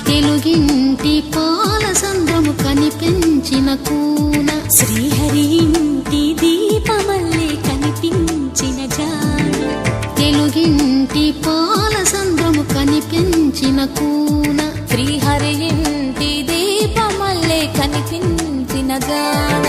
తెలుగింటి పాలసంద్రము కనిపించిన కూన శ్రీహరి ఇంటి దీపమల్లే కనిపించిన జాడ తెలుగింటి పాలసంద్రము కనిపించిన కూన శ్రీహరి ఇంటి దీపమల్లే కనిపించిన జాడ